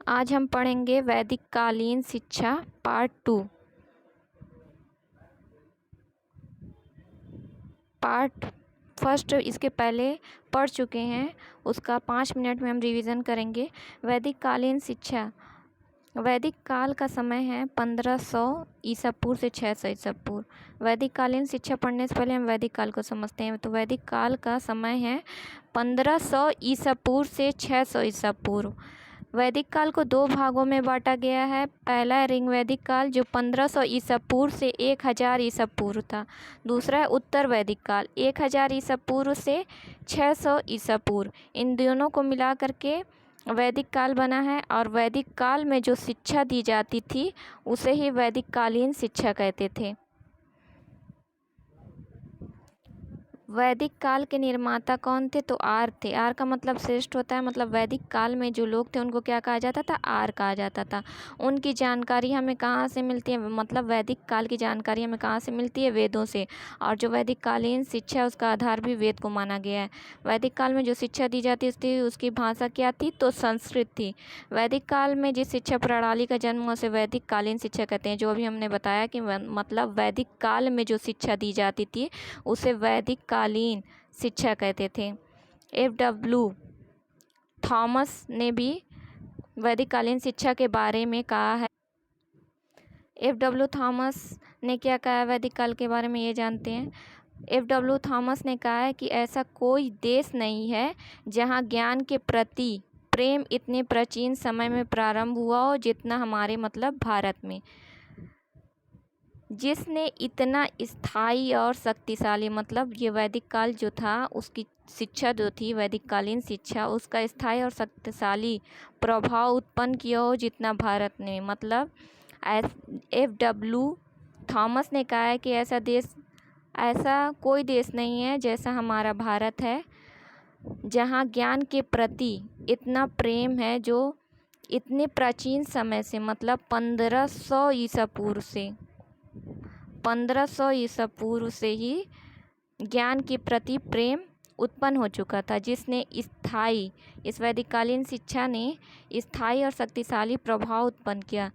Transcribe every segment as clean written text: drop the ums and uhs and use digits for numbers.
आज हम पढ़ेंगे वैदिक कालीन शिक्षा पार्ट 2। पार्ट फर्स्ट इसके पहले पढ़ चुके हैं, उसका 5 मिनट में हम रिवीजन करेंगे। वैदिक कालीन शिक्षा, वैदिक काल का समय है 1500 ईसा पूर्व से 600 ईसा पूर्व। वैदिक कालीन शिक्षा पढ़ने से पहले हम वैदिक काल को समझते हैं। तो वैदिक काल का समय है 1500 ईसा पूर्व से 600 ईसा पूर्व। वैदिक काल को 2 भागों में बांटा गया है। पहला है ऋग्वैदिक काल जो 1500 ईसा पूर्व से 1000 ईसा पूर्व था। दूसरा है उत्तर वैदिक काल 1000 ईसा पूर्व से 600 ईसा पूर्व। इन दोनों को मिला करके वैदिक काल बना है। और वैदिक काल में जो शिक्षा दी जाती थी उसे ही वैदिक कालीन शिक्षा कहते थे। वैदिक काल के निर्माता कौन थे? तो आर्य थे। आर्य का मतलब श्रेष्ठ होता है। मतलब वैदिक काल में जो लोग थे उनको क्या कहा जाता था? आर्य कहा जाता था। उनकी जानकारी हमें कहाँ से मिलती है? मतलब वैदिक काल की जानकारी हमें कहाँ से मिलती है? वेदों से। और जो वैदिक कालीन शिक्षा है उसका आधार भी वेद को माना गया है। वैदिक काल में जो शिक्षा दी जाती थी उसकी भाषा क्या थी? तो संस्कृत थी। वैदिक काल में जिस शिक्षा प्रणाली का जन्म हुआ उसे वैदिक कालीन शिक्षा कहते हैं। जो अभी हमने बताया कि मतलब वैदिक काल में जो शिक्षा दी जाती थी उसे वैदिक कालीन शिक्षा कहते थे। F.W. थॉमस ने भी वैदिक कालीन शिक्षा के बारे में कहा है। F.W. थॉमस ने क्या कहा है वैदिक काल के बारे में, ये जानते हैं। F.W. थॉमस ने कहा है कि ऐसा कोई देश नहीं है जहाँ ज्ञान के प्रति प्रेम इतने प्राचीन समय में प्रारंभ हुआ हो जितना हमारे मतलब भारत में, जिसने इतना स्थायी और शक्तिशाली, मतलब ये वैदिक काल जो था उसकी शिक्षा जो थी वैदिक कालीन शिक्षा, उसका स्थायी और शक्तिशाली प्रभाव उत्पन्न किया हो जितना भारत ने। मतलब F.W. थॉमस ने कहा है कि ऐसा कोई देश नहीं है जैसा हमारा भारत है, जहाँ ज्ञान के प्रति इतना प्रेम है, जो इतने प्राचीन समय से, मतलब 1500 ईसा पूर्व से 1500 ईसा पूर्व से ही ज्ञान के प्रति प्रेम उत्पन्न हो चुका था, जिसने इस वैदिक कालीन शिक्षा ने स्थायी और शक्तिशाली प्रभाव उत्पन्न किया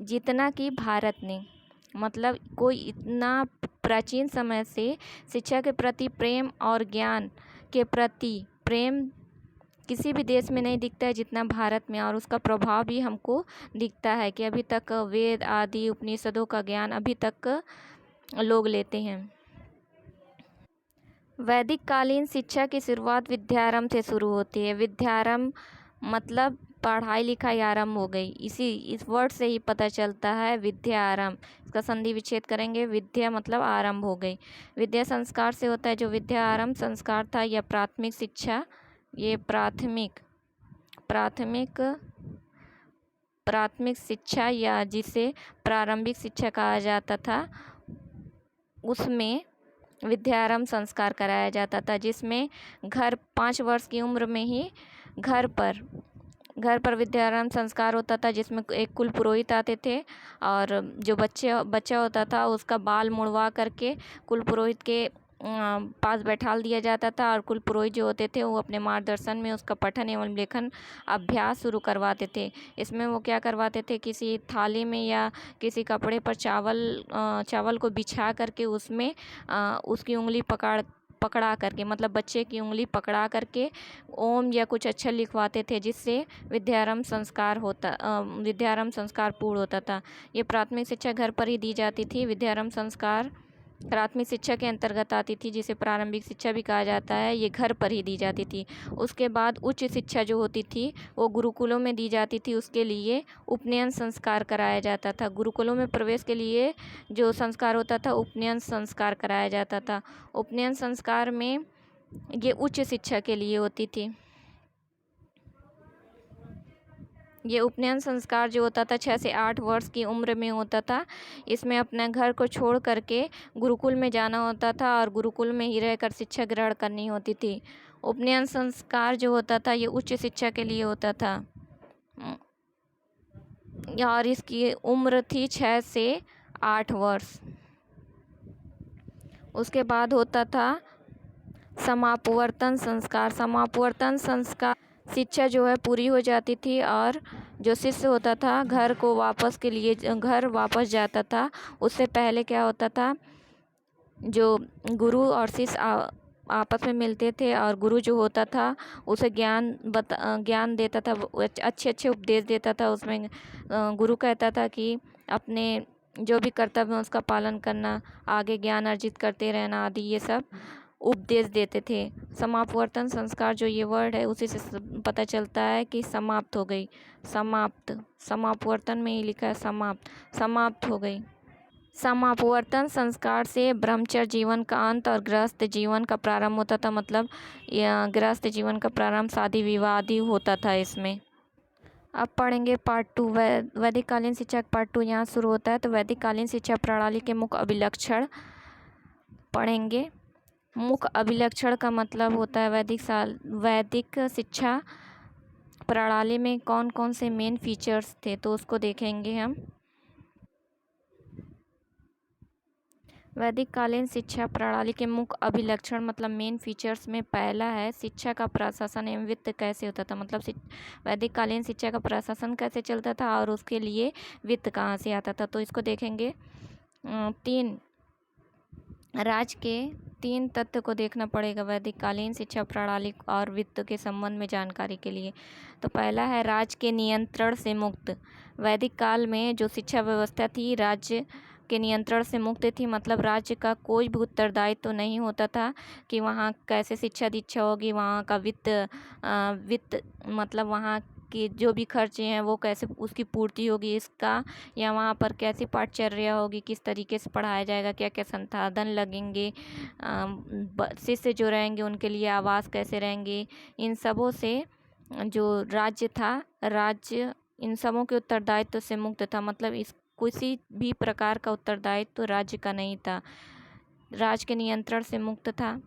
जितना कि भारत ने। मतलब कोई इतना प्राचीन समय से शिक्षा के प्रति प्रेम और ज्ञान के प्रति प्रेम किसी भी देश में नहीं दिखता है जितना भारत में। और उसका प्रभाव भी हमको दिखता है कि अभी तक वेद आदि उपनिषदों का ज्ञान अभी तक लोग लेते हैं। वैदिक कालीन शिक्षा की शुरुआत विद्यारंभ से शुरू होती है। विद्यारंभ मतलब पढ़ाई लिखाई आरंभ हो गई, इस वर्ड से ही पता चलता है विद्या आरंभ। इसका संधि विच्छेद करेंगे, विद्या मतलब आरंभ हो गई। विद्या संस्कार से होता है। जो विद्या आरंभ संस्कार था या प्राथमिक शिक्षा, ये प्राथमिक शिक्षा या जिसे प्रारंभिक शिक्षा कहा जाता था, उसमें विद्यारंभ संस्कार कराया जाता था, जिसमें 5 वर्ष की उम्र में ही घर पर विद्यारंभ संस्कार होता था, जिसमें एक कुल पुरोहित आते थे और जो बच्चा होता था उसका बाल मुड़वा करके कुल पुरोहित के पास बैठाल दिया जाता था। और कुल पुरोहित जो होते थे वो अपने मार्गदर्शन में उसका पठन एवं लेखन अभ्यास शुरू करवाते थे। इसमें वो क्या करवाते थे, किसी थाली में या किसी कपड़े पर चावल को बिछा करके उसमें उसकी उंगली पकड़ा करके, मतलब बच्चे की उंगली पकड़ा करके ओम या कुछ अक्षर लिखवाते थे, जिससे विद्यारंभ संस्कार पूर्ण होता था। ये प्राथमिक शिक्षा घर पर ही दी जाती थी। विद्यारंभ संस्कार प्राथमिक शिक्षा के अंतर्गत आती थी, जिसे प्रारंभिक शिक्षा भी कहा जाता है। ये घर पर ही दी जाती थी। उसके बाद उच्च शिक्षा जो होती थी वो गुरुकुलों में दी जाती थी। उसके लिए उपनयन संस्कार कराया जाता था। गुरुकुलों में प्रवेश के लिए जो संस्कार होता था उपनयन संस्कार कराया जाता था। उपनयन संस्कार में ये उच्च शिक्षा के लिए होती थी। ये उपनयन संस्कार जो होता था 6 से 8 वर्ष की उम्र में होता था। इसमें अपने घर को छोड़ करके गुरुकुल में जाना होता था और गुरुकुल में ही रहकर शिक्षा ग्रहण करनी होती थी। उपनयन संस्कार जो होता था ये उच्च शिक्षा के लिए होता था और इसकी उम्र थी 6 से 8 वर्ष। उसके बाद होता था समापवर्तन संस्कार। शिक्षा जो है पूरी हो जाती थी और जो शिष्य होता था घर वापस जाता था। उससे पहले क्या होता था, जो गुरु और शिष्य आपस में मिलते थे और गुरु जो होता था उसे ज्ञान देता था, अच्छे अच्छे उपदेश देता था। उसमें गुरु कहता था कि अपने जो भी कर्तव्य है उसका पालन करना, आगे ज्ञान अर्जित करते रहना आदि ये सब उपदेश देते थे। समापवर्तन संस्कार जो ये वर्ड है उसी से पता चलता है कि समाप्त हो गई। समापवर्तन में ही लिखा है समाप्त हो गई। समापवर्तन संस्कार से ब्रह्मचर्य जीवन का अंत और गृहस्थ जीवन का प्रारंभ होता था। मतलब गृहस्थ जीवन का प्रारंभ शादी विवाह आदि होता था इसमें। अब पढ़ेंगे पार्ट 2, वैदिक कालीन शिक्षा का पार्ट 2 यहाँ शुरू होता है। तो वैदिक कालीन शिक्षा प्रणाली के मुख्य अभिलक्षण पढ़ेंगे। मुख्य अभिलक्षण का मतलब होता है वैदिक शिक्षा प्रणाली में कौन कौन से मेन फीचर्स थे, तो उसको देखेंगे हम। वैदिक कालीन शिक्षा प्रणाली के मुख्य अभिलक्षण मतलब मेन फीचर्स में पहला है शिक्षा का प्रशासन एवं वित्त कैसे होता था। मतलब वैदिक कालीन शिक्षा का प्रशासन कैसे चलता था और उसके लिए वित्त कहाँ से आता था, तो इसको देखेंगे। राज्य के 3 तथ्य को देखना पड़ेगा वैदिक कालीन शिक्षा प्रणाली और वित्त के संबंध में जानकारी के लिए। तो पहला है राज्य के नियंत्रण से मुक्त। वैदिक काल में जो शिक्षा व्यवस्था थी राज्य के नियंत्रण से मुक्त थी। मतलब राज्य का कोई भी उत्तरदायित्व तो नहीं होता था कि वहाँ कैसे शिक्षा दीक्षा होगी, वहाँ का वित्त मतलब वहाँ कि जो भी खर्चे हैं वो कैसे उसकी पूर्ति होगी इसका, या वहाँ पर कैसी पाठचर्या होगी, किस तरीके से पढ़ाया जाएगा, क्या क्या संसाधन लगेंगे, शिष्य जो रहेंगे उनके लिए आवास कैसे रहेंगे, इन सबों से जो राज्य इन सबों के उत्तरदायित्व से मुक्त था। मतलब इस किसी भी प्रकार का उत्तरदायित्व तो राज्य का नहीं था, राज्य के नियंत्रण से मुक्त था।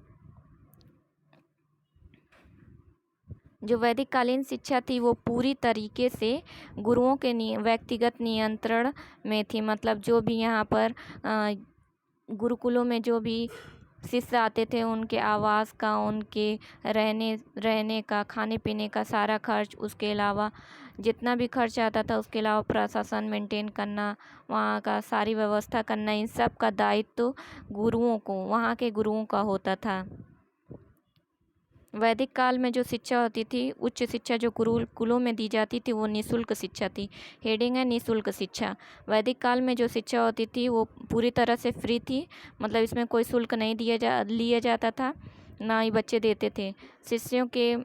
जो वैदिक कालीन शिक्षा थी वो पूरी तरीके से गुरुओं के व्यक्तिगत नियंत्रण में थी। मतलब जो भी यहाँ पर गुरुकुलों में जो भी शिष्य आते थे उनके आवास का, उनके रहने का, खाने पीने का सारा खर्च, उसके अलावा जितना भी खर्च आता था उसके अलावा प्रशासन मेंटेन करना, वहाँ का सारी व्यवस्था करना, इन सब का दायित्व वहाँ के गुरुओं का होता था। वैदिक काल में जो शिक्षा होती थी, उच्च शिक्षा जो गुरुकुलों में दी जाती थी वो निःशुल्क शिक्षा थी। हेडिंग है निःशुल्क शिक्षा। वैदिक काल में जो शिक्षा होती थी वो पूरी तरह से फ्री थी। मतलब इसमें कोई शुल्क नहीं लिया जाता था, ना ही बच्चे देते थे। शिष्यों के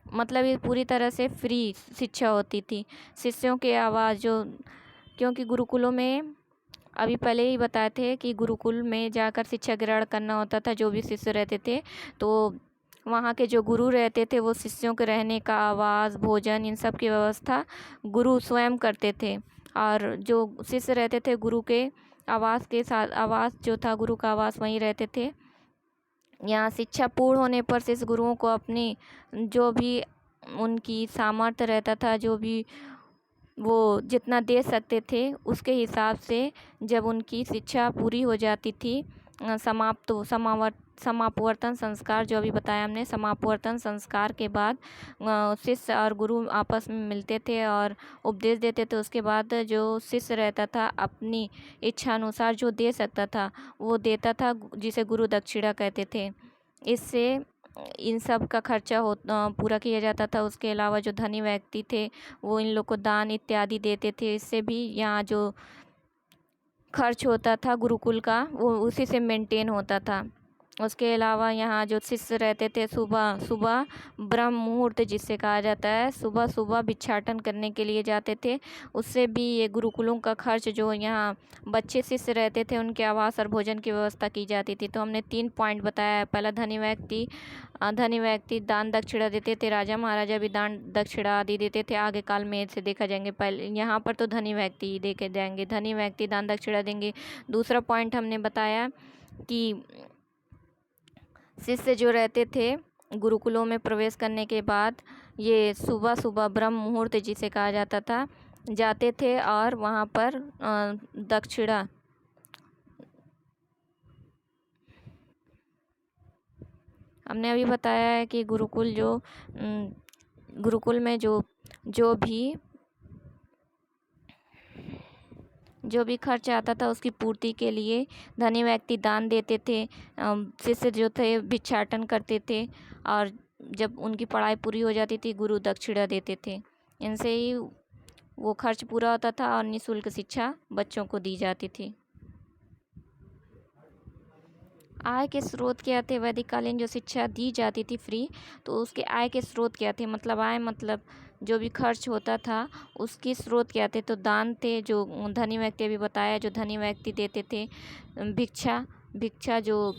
मतलब ये पूरी तरह से फ्री शिक्षा होती थी। शिष्यों के आवास जो, क्योंकि गुरुकुलों में अभी पहले ही बताए थे कि गुरुकुल में जाकर शिक्षा ग्रहण करना होता था। जो भी शिष्य रहते थे तो वहाँ के जो गुरु रहते थे वो शिष्यों के रहने का आवास, भोजन, इन सब की व्यवस्था गुरु स्वयं करते थे। और जो शिष्य रहते थे गुरु के आवास जो था गुरु का आवास, वहीं रहते थे। यहाँ शिक्षा पूर्ण होने पर शिष्य गुरुओं को अपनी जो भी उनकी सामर्थ्य रहता था, जो भी वो जितना दे सकते थे उसके हिसाब से जब उनकी शिक्षा पूरी हो जाती थी, समापवर्तन संस्कार जो अभी बताया हमने, समापवर्तन संस्कार के बाद शिष्य और गुरु आपस में मिलते थे और उपदेश देते थे। उसके बाद जो शिष्य रहता था अपनी इच्छा अनुसार जो दे सकता था वो देता था, जिसे गुरु दक्षिणा कहते थे। इससे इन सब का खर्चा पूरा किया जाता था। उसके अलावा जो धनी व्यक्ति थे वो इन लोग को दान इत्यादि देते थे। इससे भी यहाँ जो खर्च होता था गुरुकुल का वो उसी से मेंटेन होता था। उसके अलावा यहाँ जो शिष्य रहते थे सुबह ब्रह्म मुहूर्त जिसे कहा जाता है, सुबह सुबह भिक्षाटन करने के लिए जाते थे। उससे भी ये गुरुकुलों का खर्च जो यहाँ बच्चे शिष्य रहते थे उनके आवास और भोजन की व्यवस्था की जाती थी। तो हमने 3 पॉइंट बताया है। पहला धनी व्यक्ति दान दक्षिणा देते थे, राजा महाराजा भी दान दक्षिणा आदि देते थे। आगे काल में से देखा जाएंगे, पहले यहाँ पर तो धनी व्यक्ति ही देखे जाएंगे, धनी व्यक्ति दान दक्षिणा देंगे। दूसरा पॉइंट हमने बताया कि शिष्य जो रहते थे गुरुकुलों में प्रवेश करने के बाद ये सुबह सुबह ब्रह्म मुहूर्त जिसे कहा जाता था जाते थे और वहाँ पर दक्षिणा हमने अभी बताया है कि गुरुकुल जो गुरुकुल में जो भी खर्च आता था उसकी पूर्ति के लिए धनी व्यक्ति दान देते थे। शिष्य जो थे भिक्षाटन करते थे और जब उनकी पढ़ाई पूरी हो जाती थी गुरु दक्षिणा देते थे। इनसे ही वो खर्च पूरा होता था और निःशुल्क शिक्षा बच्चों को दी जाती थी। आय के स्रोत क्या थे? वैदिक कालीन जो शिक्षा दी जाती थी फ्री, तो उसके आय के स्रोत क्या थे? मतलब आय मतलब जो भी खर्च होता था उसके स्रोत क्या थे? तो दान थे, जो धनी व्यक्ति अभी बताया, जो धनी व्यक्ति देते थे। भिक्षा जो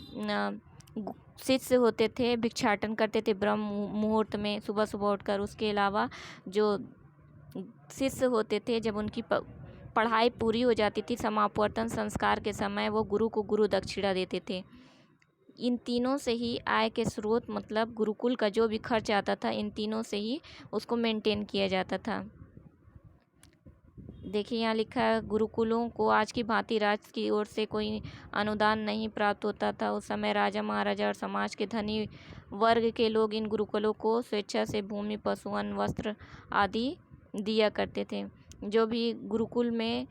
शिष्य होते थे भिक्षाटन करते थे ब्रह्म मुहूर्त में सुबह सुबह उठकर। उसके अलावा जो शिष्य होते थे जब उनकी पढ़ाई पूरी हो जाती थी समापवर्तन संस्कार के समय वो गुरु को गुरु दक्षिणा देते थे। इन तीनों से ही आय के स्रोत मतलब गुरुकुल का जो भी खर्च आता था इन तीनों से ही उसको मेंटेन किया जाता था। देखिए यहाँ लिखा है, गुरुकुलों को आज की भांति राज्य की ओर से कोई अनुदान नहीं प्राप्त होता था। उस समय राजा महाराजा और समाज के धनी वर्ग के लोग इन गुरुकुलों को स्वेच्छा से भूमि, पशु, अन्न, वस्त्र आदि दिया करते थे। जो भी गुरुकुल में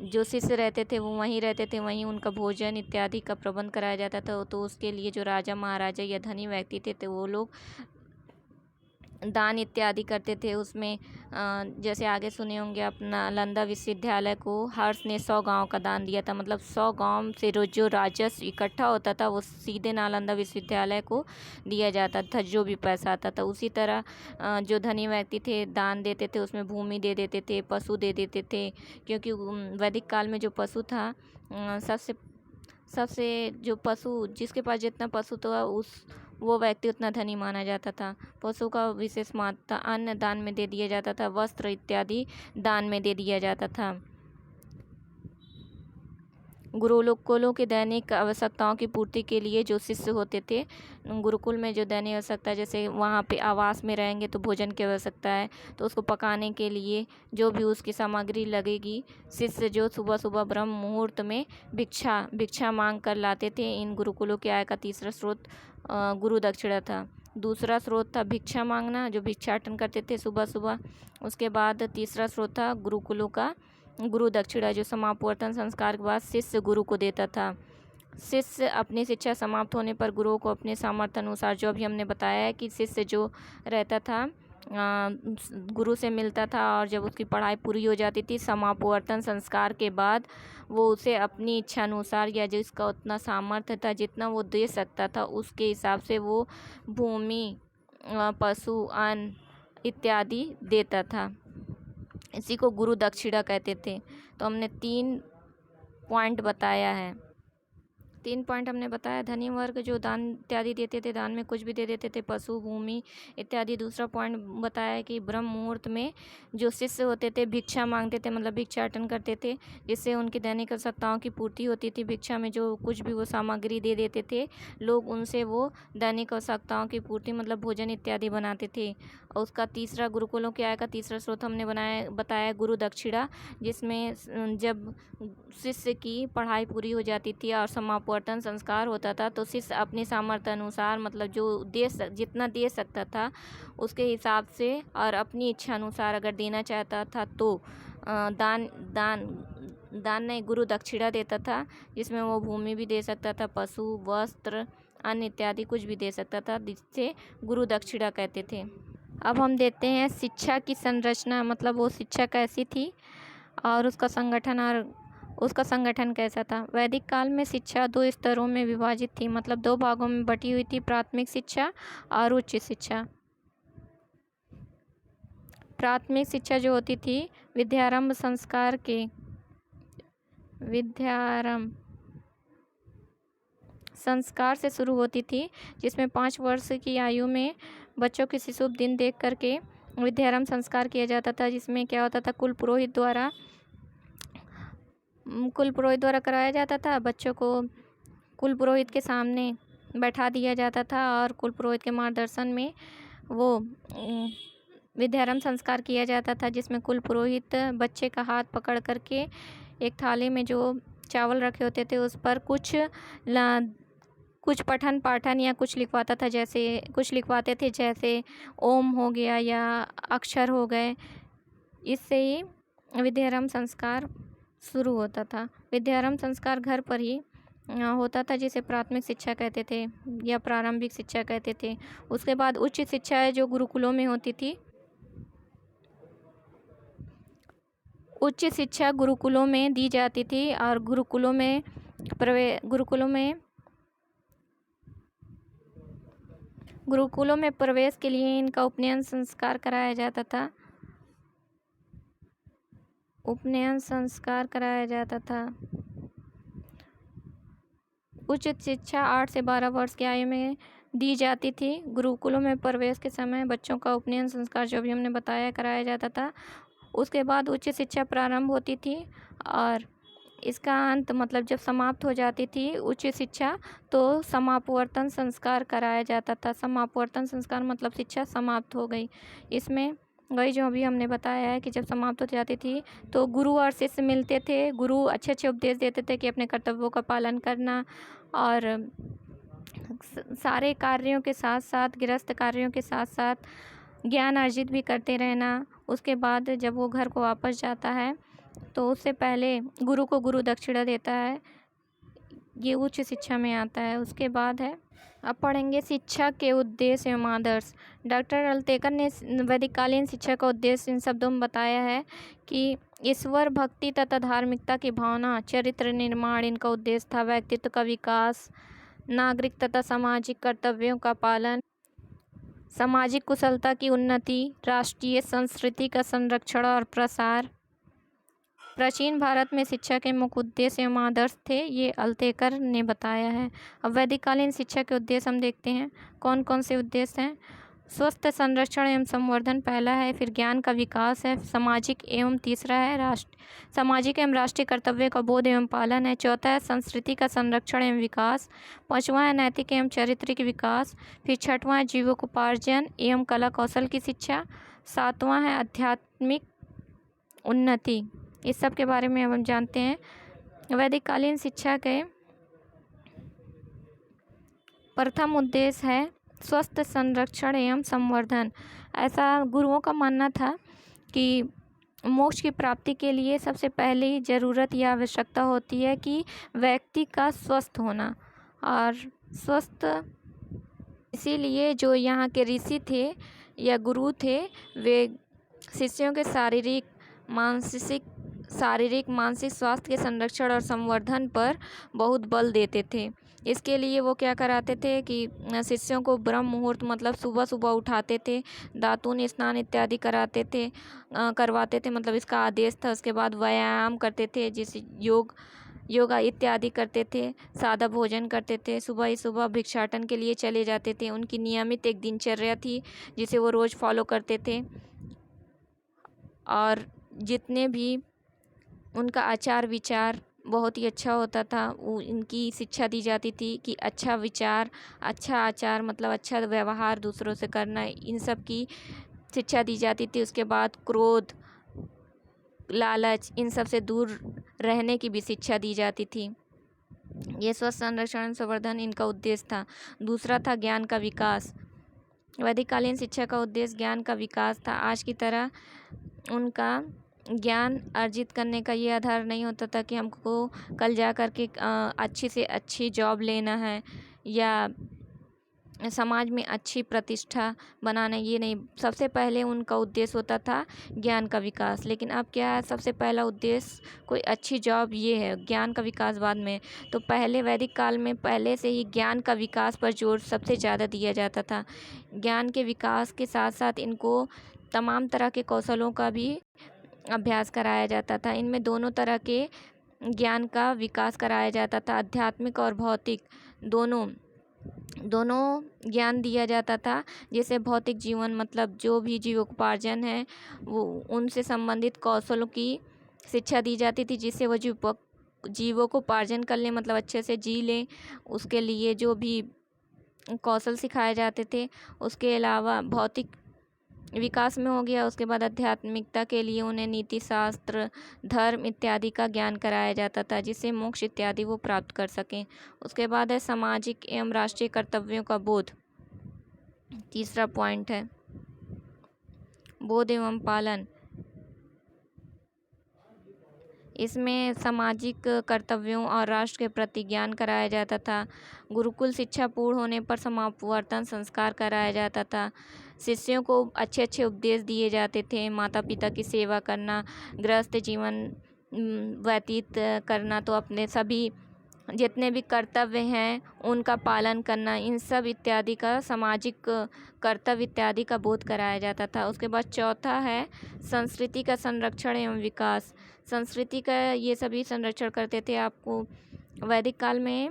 जो शिष्य रहते थे वो वहीं रहते थे, वहीं उनका भोजन इत्यादि का प्रबंध कराया जाता था। तो उसके लिए जो राजा महाराजा या धनी व्यक्ति थे तो वो लोग दान इत्यादि करते थे। उसमें जैसे आगे सुने होंगे अपना नालंदा विश्वविद्यालय को हर्ष ने 100 गांव का दान दिया था। मतलब 100 गांव से जो राजस्व इकट्ठा होता था वो सीधे नालंदा विश्वविद्यालय को दिया जाता था, जो भी पैसा आता था। उसी तरह जो धनी व्यक्ति थे दान देते थे, उसमें भूमि दे देते थे, पशु दे देते थे, क्योंकि वैदिक काल में जो पशु था सबसे जो पशु जिसके पास जितना पशु था वो व्यक्ति उतना धनी माना जाता था। पशु का विशेष महत्व अन्न दान में दे दिया जाता था, वस्त्र इत्यादि दान में दे दिया जाता था। गुरुकुलों के दैनिक आवश्यकताओं की पूर्ति के लिए जो शिष्य होते थे गुरुकुल में जो दैनिक आवश्यकता, जैसे वहाँ पे आवास में रहेंगे तो भोजन की आवश्यकता है, तो उसको पकाने के लिए जो भी उसकी सामग्री लगेगी, शिष्य जो सुबह सुबह ब्रह्म मुहूर्त में भिक्षा मांग कर लाते थे। इन गुरुकुलों के आय का तीसरा स्रोत गुरु दक्षिणा था। दूसरा स्रोत था भिक्षा मांगना, जो भिक्षाटन करते थे सुबह सुबह। उसके बाद तीसरा स्रोत था गुरुकुलों का गुरु दक्षिणा, जो समापवर्तन संस्कार के बाद शिष्य गुरु को देता था। शिष्य अपनी शिक्षा समाप्त होने पर गुरुओं को अपने सामर्थ्य अनुसार, जो अभी हमने बताया है कि शिष्य जो रहता था गुरु से मिलता था और जब उसकी पढ़ाई पूरी हो जाती थी समापवर्तन संस्कार के बाद वो उसे अपनी इच्छा अनुसार या जिसका उतना सामर्थ्य था जितना वो दे सकता था उसके हिसाब से वो भूमि, पशु, अन्न इत्यादि देता था। इसी को गुरु दक्षिणा कहते थे। तो हमने 3 पॉइंट बताया है। 3 पॉइंट हमने बताया। धनी वर्ग जो दान इत्यादि देते थे, दान में कुछ भी दे देते थे, पशु, भूमि इत्यादि। दूसरा पॉइंट बताया कि ब्रह्म मुहूर्त में जो शिष्य होते थे भिक्षा मांगते थे, मतलब भिक्षाटन करते थे, जिससे उनकी दैनिक आवश्यकताओं की पूर्ति होती थी। भिक्षा में जो कुछ भी वो सामग्री दे देते थे लोग, उनसे वो दैनिक आवश्यकताओं की पूर्ति मतलब भोजन इत्यादि बनाते थे। और उसका तीसरा गुरुकुलों के आय का तीसरा स्रोत हमने बताया गुरु दक्षिणा, जिसमें जब शिष्य की पढ़ाई पूरी हो जाती थी और समापवर्तन संस्कार होता था तो शिष्य अपने सामर्थ्य अनुसार मतलब जो जितना दे सकता था उसके हिसाब से और अपनी इच्छा अनुसार अगर देना चाहता था तो दान नहीं गुरु दक्षिणा देता था, जिसमें वो भूमि भी दे सकता था, पशु, वस्त्र, अन्न इत्यादि कुछ भी दे सकता था, जिससे गुरु दक्षिणा कहते थे। अब हम देखते हैं शिक्षा की संरचना, मतलब वो शिक्षा कैसी थी और उसका संगठन कैसा था। वैदिक काल में शिक्षा 2 स्तरों में विभाजित थी, मतलब 2 भागों में बटी हुई थी, प्राथमिक शिक्षा और उच्च शिक्षा। प्राथमिक शिक्षा जो होती थी विद्यारंभ संस्कार से शुरू होती थी, जिसमें 5 वर्ष की आयु में बच्चों के शिशु दिन देख करके विद्यारंभ संस्कार किया जाता था, जिसमें क्या होता था कुल पुरोहित द्वारा कराया जाता था। बच्चों को कुल पुरोहित के सामने बैठा दिया जाता था और कुल पुरोहित के मार्गदर्शन में वो विद्यारंभ संस्कार किया जाता था, जिसमें कुल पुरोहित बच्चे का हाथ पकड़ करके एक थाली में जो चावल रखे होते थे उस पर कुछ कुछ पठन पाठन या कुछ लिखवाते थे जैसे ओम हो गया या अक्षर हो गए। इससे ही विद्यारंभ संस्कार शुरू होता था। विद्यारंभ संस्कार घर पर ही होता था, जिसे प्राथमिक शिक्षा कहते थे या प्रारंभिक शिक्षा कहते थे। उसके बाद उच्च शिक्षा है जो गुरुकुलों में होती थी। उच्च शिक्षा गुरुकुलों में दी जाती थी और गुरुकुलों में प्रवेश के लिए इनका उपनयन संस्कार कराया जाता था। उच्च शिक्षा 8 से 12 वर्ष की आयु में दी जाती थी। गुरुकुलों में प्रवेश के समय बच्चों का उपनयन संस्कार, जो भी हमने बताया, कराया जाता था। उसके बाद उच्च शिक्षा प्रारंभ होती थी और इसका अंत मतलब जब समाप्त हो जाती थी उच्च शिक्षा, तो समापवर्तन संस्कार कराया जाता था। समापवर्तन संस्कार मतलब शिक्षा समाप्त हो गई। इसमें वही जो अभी हमने बताया है कि जब समाप्त हो जाती थी तो गुरु और शिष्य मिलते थे। गुरु अच्छे अच्छे उपदेश देते थे कि अपने कर्तव्यों का पालन करना और सारे कार्यों के साथ साथ, गृहस्थ कार्यों के साथ साथ ज्ञान अर्जित भी करते रहना। उसके बाद जब वो घर को वापस जाता है तो उससे पहले गुरु को गुरु दक्षिणा देता है। ये उच्च शिक्षा में आता है। उसके बाद है, अब पढ़ेंगे शिक्षा के उद्देश्य एवं आदर्श। डॉक्टर अल्तेकर ने वैदिककालीन शिक्षा का उद्देश्य इन शब्दों में बताया है कि ईश्वर भक्ति तथा धार्मिकता की भावना, चरित्र निर्माण इनका उद्देश्य था। व्यक्तित्व का विकास, नागरिक तथा सामाजिक कर्तव्यों का पालन, सामाजिक कुशलता की उन्नति, राष्ट्रीय संस्कृति का संरक्षण और प्रसार। प्राचीन भारत में शिक्षा के मुख्य उद्देश्य एवं आदर्श थे, ये अल्तेकर ने बताया है। अब वैदिककालीन शिक्षा के उद्देश्य हम देखते हैं कौन कौन से उद्देश्य हैं। स्वस्थ संरक्षण एवं संवर्धन पहला है, फिर ज्ञान का विकास है, तीसरा है सामाजिक एवं राष्ट्रीय कर्तव्य का बोध एवं पालन है। चौथा है संस्कृति का संरक्षण एवं विकास। पाँचवां है नैतिक एवं चारित्रिक विकास। फिर छठवां है जीविकोपार्जन एवं कला कौशल की शिक्षा। सातवां है आध्यात्मिक उन्नति। इस सब के बारे में अब हम जानते हैं। वैदिककालीन शिक्षा के प्रथम उद्देश्य है स्वस्थ संरक्षण एवं संवर्धन। ऐसा गुरुओं का मानना था कि मोक्ष की प्राप्ति के लिए सबसे पहली ज़रूरत या आवश्यकता होती है कि व्यक्ति का स्वस्थ होना और स्वस्थ। इसीलिए जो यहाँ के ऋषि थे या गुरु थे, वे शिष्यों के शारीरिक मानसिक स्वास्थ्य के संरक्षण और संवर्धन पर बहुत बल देते थे। इसके लिए वो क्या कराते थे कि शिष्यों को ब्रह्म मुहूर्त मतलब सुबह सुबह उठाते थे, दातून स्नान इत्यादि करवाते थे, मतलब इसका आदेश था। उसके बाद व्यायाम करते थे, जिसे योगा इत्यादि करते थे। सादा भोजन करते थे, सुबह ही सुबह भिक्षाटन के लिए चले जाते थे। उनकी नियमित एक दिनचर्या थी जिसे वो रोज़ फॉलो करते थे। और जितने भी उनका आचार विचार बहुत ही अच्छा होता था। इनकी शिक्षा दी जाती थी कि अच्छा विचार, अच्छा आचार मतलब अच्छा व्यवहार दूसरों से करना, इन सब की शिक्षा दी जाती थी। उसके बाद क्रोध, लालच, इन सब से दूर रहने की भी शिक्षा दी जाती थी। ये स्वस्थ संरक्षण संवर्धन इनका उद्देश्य था। दूसरा था ज्ञान का विकास। वैदिककालीन शिक्षा का उद्देश्य ज्ञान का विकास था। आज की तरह उनका ज्ञान अर्जित करने का ये आधार नहीं होता था कि हमको कल जा कर के अच्छी से अच्छी जॉब लेना है या समाज में अच्छी प्रतिष्ठा बनाना, ये नहीं। सबसे पहले उनका उद्देश्य होता था ज्ञान का विकास। लेकिन अब क्या है, सबसे पहला उद्देश्य कोई अच्छी जॉब, ये है, ज्ञान का विकास बाद में। तो पहले वैदिक काल में पहले से ही ज्ञान का विकास पर जोर सबसे ज़्यादा दिया जाता था। ज्ञान के विकास के साथ साथ इनको तमाम तरह के कौशलों का भी अभ्यास कराया जाता था। इनमें दोनों तरह के ज्ञान का विकास कराया जाता था। आध्यात्मिक और भौतिक दोनों ज्ञान दिया जाता था। जैसे भौतिक जीवन मतलब जो भी जीविकोपार्जन है, वो उनसे संबंधित कौशलों की शिक्षा दी जाती थी, जिससे वो जीविकोपार्जन कर लें, मतलब अच्छे से जी लें। उसके लिए जो भी कौशल सिखाए जाते थे। उसके अलावा भौतिक विकास में हो गया। उसके बाद आध्यात्मिकता के लिए उन्हें नीति शास्त्र, धर्म इत्यादि का ज्ञान कराया जाता था, जिससे मोक्ष इत्यादि वो प्राप्त कर सकें। उसके बाद है सामाजिक एवं राष्ट्रीय कर्तव्यों का बोध। तीसरा पॉइंट है बोध एवं पालन। इसमें सामाजिक कर्तव्यों और राष्ट्र के प्रति ज्ञान कराया जाता था। गुरुकुल शिक्षा पूर्ण होने पर समावर्तन संस्कार कराया जाता था। शिष्यों को अच्छे अच्छे उपदेश दिए जाते थे। माता पिता की सेवा करना, गृहस्थ जीवन व्यतीत करना, तो अपने सभी जितने भी कर्तव्य हैं उनका पालन करना, इन सब इत्यादि का सामाजिक कर्तव्य इत्यादि का बोध कराया जाता था। उसके बाद चौथा है संस्कृति का संरक्षण एवं विकास। संस्कृति का ये सभी संरक्षण करते थे। आपको वैदिक काल में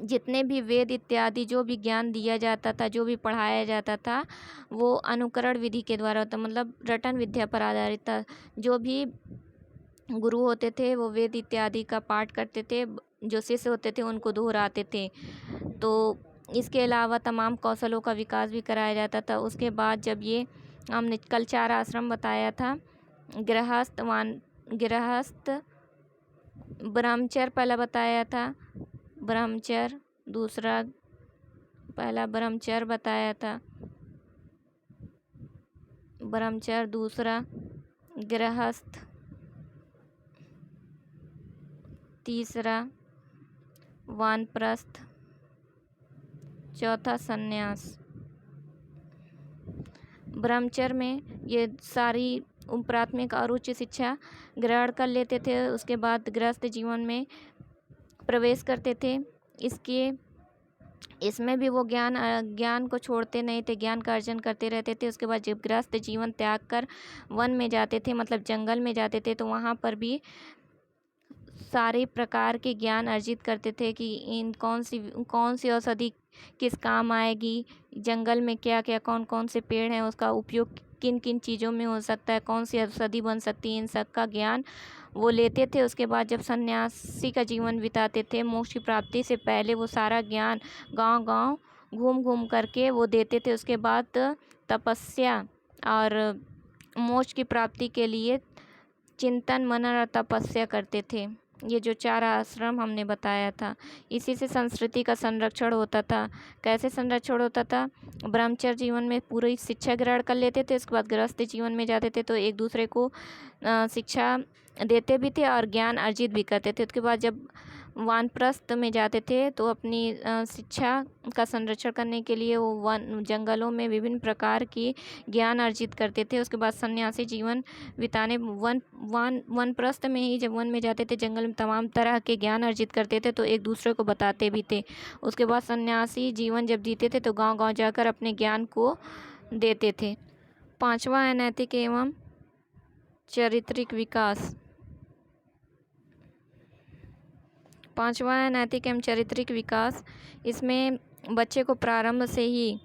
जितने भी वेद इत्यादि जो भी ज्ञान दिया जाता था, जो भी पढ़ाया जाता था, वो अनुकरण विधि के द्वारा होता, मतलब रटन विद्या पर आधारित था। जो भी गुरु होते थे वो वेद इत्यादि का पाठ करते थे, जो शिष्य होते थे उनको दोहराते थे। तो इसके अलावा तमाम कौशलों का विकास भी कराया जाता था। उसके बाद जब ये हमने कल 4 आश्रम बताया था, गृहस्थ, ब्रह्मचर्य पहला बताया था, ब्रह्मचर्य दूसरा, पहला ब्रह्मचर्य बताया था, ब्रह्मचर्य दूसरा गृहस्थ, तीसरा वानप्रस्थ, चौथा संन्यास। ब्रह्मचर्य में ये सारी प्राथमिक और उच्च शिक्षा ग्रहण कर लेते थे। उसके बाद गृहस्थ जीवन में प्रवेश करते थे। इसमें भी वो ज्ञान को छोड़ते नहीं थे, ज्ञान का अर्जन करते रहते थे। उसके बाद जब गृहस्थ जीवन त्याग कर वन में जाते थे, मतलब जंगल में जाते थे, तो वहाँ पर भी सारे प्रकार के ज्ञान अर्जित करते थे कि इन कौन सी औषधि किस काम आएगी, जंगल में क्या क्या कौन कौन से पेड़ हैं, उसका उपयोग किन किन चीज़ों में हो सकता है, कौन सी औषधि बन सकती है, इन सब का ज्ञान वो लेते थे। उसके बाद जब सन्यासी का जीवन बिताते थे, मोक्ष की प्राप्ति से पहले वो सारा ज्ञान गांव-गांव घूम करके वो देते थे। उसके बाद तपस्या और मोक्ष की प्राप्ति के लिए चिंतन, मनन और तपस्या करते थे। ये जो 4 आश्रम हमने बताया था, इसी से संस्कृति का संरक्षण होता था। कैसे संरक्षण होता था? ब्रह्मचर्य जीवन में पूरी शिक्षा ग्रहण कर लेते थे। उसके बाद गृहस्थ जीवन में जाते थे तो एक दूसरे को शिक्षा देते भी थे और ज्ञान अर्जित भी करते थे। उसके बाद जब वानप्रस्थ में जाते थे तो अपनी शिक्षा का संरक्षण करने के लिए वो जंगलों में विभिन्न प्रकार की ज्ञान अर्जित करते थे। उसके बाद सन्यासी जीवन बिताने वनप्रस्थ में ही जब वन में जाते थे, जंगल में तमाम तरह के ज्ञान अर्जित करते थे, तो एक दूसरे को बताते भी थे। उसके बाद सन्यासी जीवन जब जीते थे तो गाँव-गाँव जाकर अपने ज्ञान को देते थे। 5वां है नैतिक एवं चारित्रिक विकास। 5वां है नैतिक एवं चारित्रिक विकास। इसमें बच्चे को प्रारंभ से ही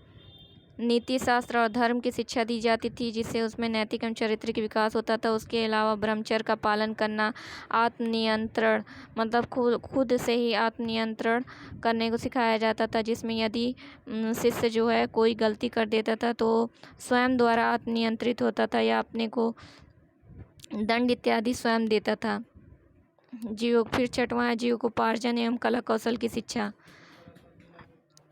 नीति शास्त्र और धर्म की शिक्षा दी जाती थी, जिससे उसमें नैतिक एवं चारित्रिक विकास होता था। उसके अलावा ब्रह्मचर्य का पालन करना, आत्मनियंत्रण, मतलब खुद से ही आत्मनियंत्रण करने को सिखाया जाता था, जिसमें यदि शिष्य जो है कोई गलती कर देता था तो स्वयं द्वारा आत्मनियंत्रित होता था या अपने को दंड इत्यादि स्वयं देता था। फिर 6वां है जीविकोपार्जन एवं कला कौशल की शिक्षा।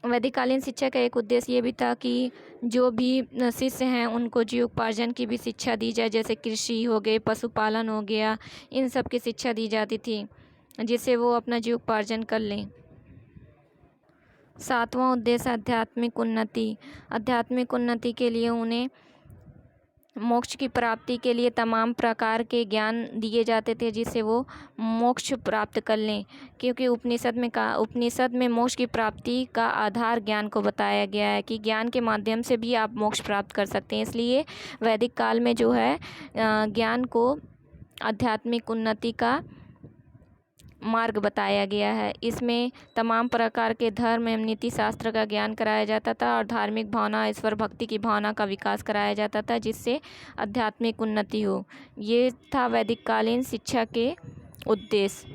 वैदिककालीन शिक्षा का एक उद्देश्य ये भी था कि जो भी शिष्य हैं उनको जीविकोपार्जन की भी शिक्षा दी जाए, जैसे कृषि हो गए, पशुपालन हो गया, इन सब की शिक्षा दी जाती थी, जिससे वो अपना जीविकोपार्जन कर लें। 7वां उद्देश्य आध्यात्मिक उन्नति। आध्यात्मिक उन्नति के लिए उन्हें मोक्ष की प्राप्ति के लिए तमाम प्रकार के ज्ञान दिए जाते थे, जिससे वो मोक्ष प्राप्त कर लें, क्योंकि उपनिषद में मोक्ष की प्राप्ति का आधार ज्ञान को बताया गया है कि ज्ञान के माध्यम से भी आप मोक्ष प्राप्त कर सकते हैं। इसलिए वैदिक काल में जो है ज्ञान को आध्यात्मिक उन्नति का मार्ग बताया गया है। इसमें तमाम प्रकार के धर्म एवं नीति शास्त्र का ज्ञान कराया जाता था और धार्मिक भावना, ईश्वर भक्ति की भावना का विकास कराया जाता था, जिससे आध्यात्मिक उन्नति हो। ये था वैदिक कालीन शिक्षा के उद्देश्य।